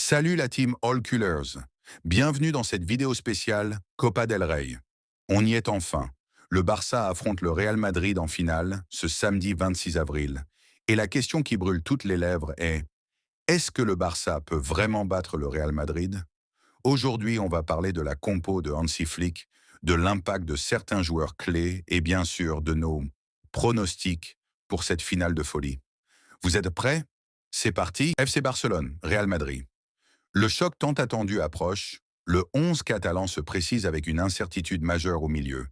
Salut la team All Cullers. Bienvenue dans cette vidéo spéciale Copa del Rey. On y est enfin. Le Barça affronte le Real Madrid en finale ce samedi 26 avril. Et la question qui brûle toutes les lèvres est-ce que le Barça peut vraiment battre le Real Madrid? Aujourd'hui, on va parler de la compo de Hansi Flick, de l'impact de certains joueurs clés et bien sûr de nos pronostics pour cette finale de folie. Vous êtes prêts? C'est parti, FC Barcelone, Real Madrid. Le choc tant attendu approche, le 11 catalan se précise avec une incertitude majeure au milieu.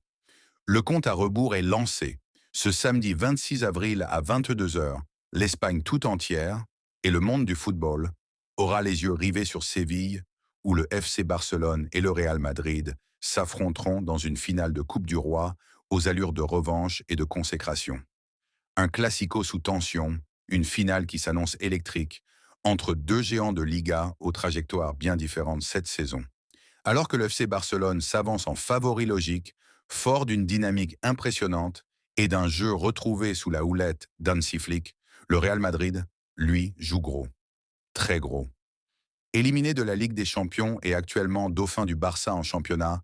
Le compte à rebours est lancé. Ce samedi 26 avril à 22 heures, l'Espagne tout entière et le monde du football aura les yeux rivés sur Séville, où le FC Barcelone et le Real Madrid s'affronteront dans une finale de Coupe du Roi aux allures de revanche et de consécration. Un classico sous tension, une finale qui s'annonce électrique, entre deux géants de Liga aux trajectoires bien différentes cette saison. Alors que le FC Barcelone s'avance en favori logique, fort d'une dynamique impressionnante et d'un jeu retrouvé sous la houlette d'Hansi Flick, le Real Madrid, lui, joue gros. Très gros. Éliminé de la Ligue des Champions et actuellement dauphin du Barça en championnat,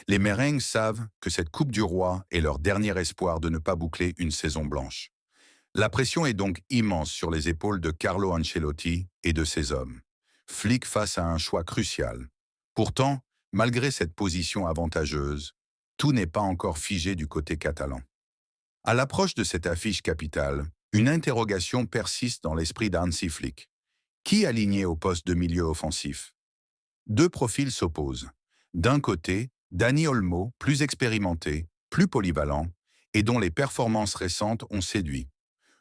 les Merengues savent que cette Coupe du Roi est leur dernier espoir de ne pas boucler une saison blanche. La pression est donc immense sur les épaules de Carlo Ancelotti et de ses hommes. Flick face à un choix crucial. Pourtant, malgré cette position avantageuse, tout n'est pas encore figé du côté catalan. À l'approche de cette affiche capitale, une interrogation persiste dans l'esprit d'Hansi Flick. Qui aligner au poste de milieu offensif? Deux profils s'opposent. D'un côté, Dani Olmo, plus expérimenté, plus polyvalent, et dont les performances récentes ont séduit.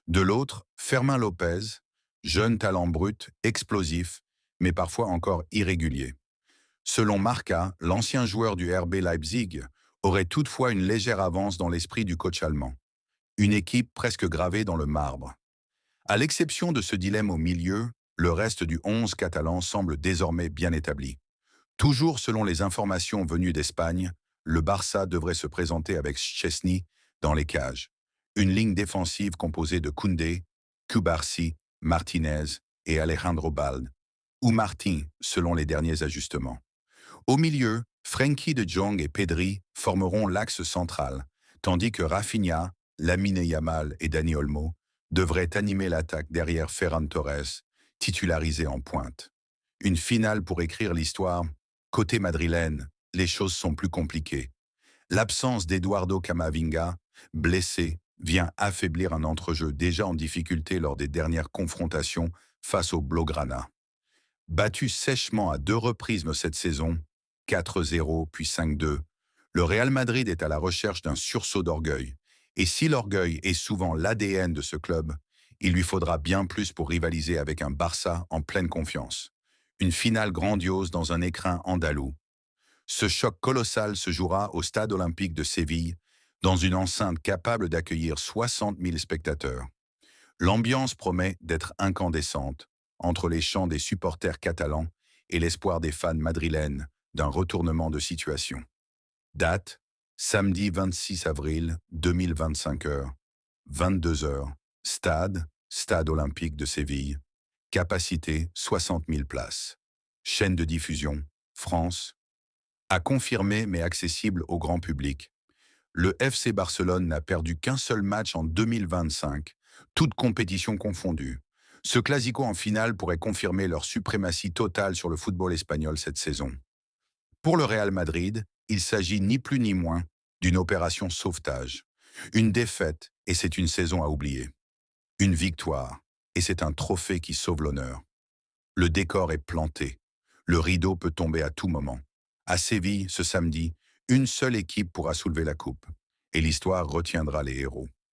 De l'autre, Fermin Lopez, jeune talent brut, explosif, mais parfois encore irrégulier. Selon Marca, l'ancien joueur du RB Leipzig aurait toutefois une légère avance dans l'esprit du coach allemand. Une équipe presque gravée dans le marbre. À l'exception de ce dilemme au milieu, le reste du 11 catalan semble désormais bien établi. Toujours selon les informations venues d'Espagne, le Barça devrait se présenter avec Szczęsny dans les cages. Une ligne défensive composée de Koundé, Cubarsí, Martinez et Alejandro Balde, ou Martin selon les derniers ajustements. Au milieu, Frenkie de Jong et Pedri formeront l'axe central, tandis que Rafinha, Lamine Yamal et Dani Olmo devraient animer l'attaque derrière Ferran Torres, titularisé en pointe. Une finale pour écrire l'histoire. Côté madrilène, les choses sont plus compliquées. L'absence d'Eduardo Camavinga, blessé, vient affaiblir un entrejeu déjà en difficulté lors des dernières confrontations face au Blaugrana. Battu sèchement à deux reprises cette saison, 4-0 puis 5-2, le Real Madrid est à la recherche d'un sursaut d'orgueil. Et si l'orgueil est souvent l'ADN de ce club, il lui faudra bien plus pour rivaliser avec un Barça en pleine confiance. Une finale grandiose dans un écrin andalou. Ce choc colossal se jouera au Stade olympique de Séville, dans une enceinte capable d'accueillir 60 000 spectateurs. L'ambiance promet d'être incandescente, entre les chants des supporters catalans et l'espoir des fans madrilènes d'un retournement de situation. Date, samedi 26 avril 2025 heures, 22 heures, Stade olympique de Séville, capacité 60 000 places. Chaîne de diffusion, France. À confirmer mais accessible au grand public. Le FC Barcelone n'a perdu qu'un seul match en 2025, toutes compétitions confondues. Ce classico en finale pourrait confirmer leur suprématie totale sur le football espagnol cette saison. Pour le Real Madrid, il s'agit ni plus ni moins d'une opération sauvetage. Une défaite et c'est une saison à oublier. Une victoire et c'est un trophée qui sauve l'honneur. Le décor est planté. Le rideau peut tomber à tout moment. À Séville, ce samedi, une seule équipe pourra soulever la coupe. Et l'histoire retiendra les héros.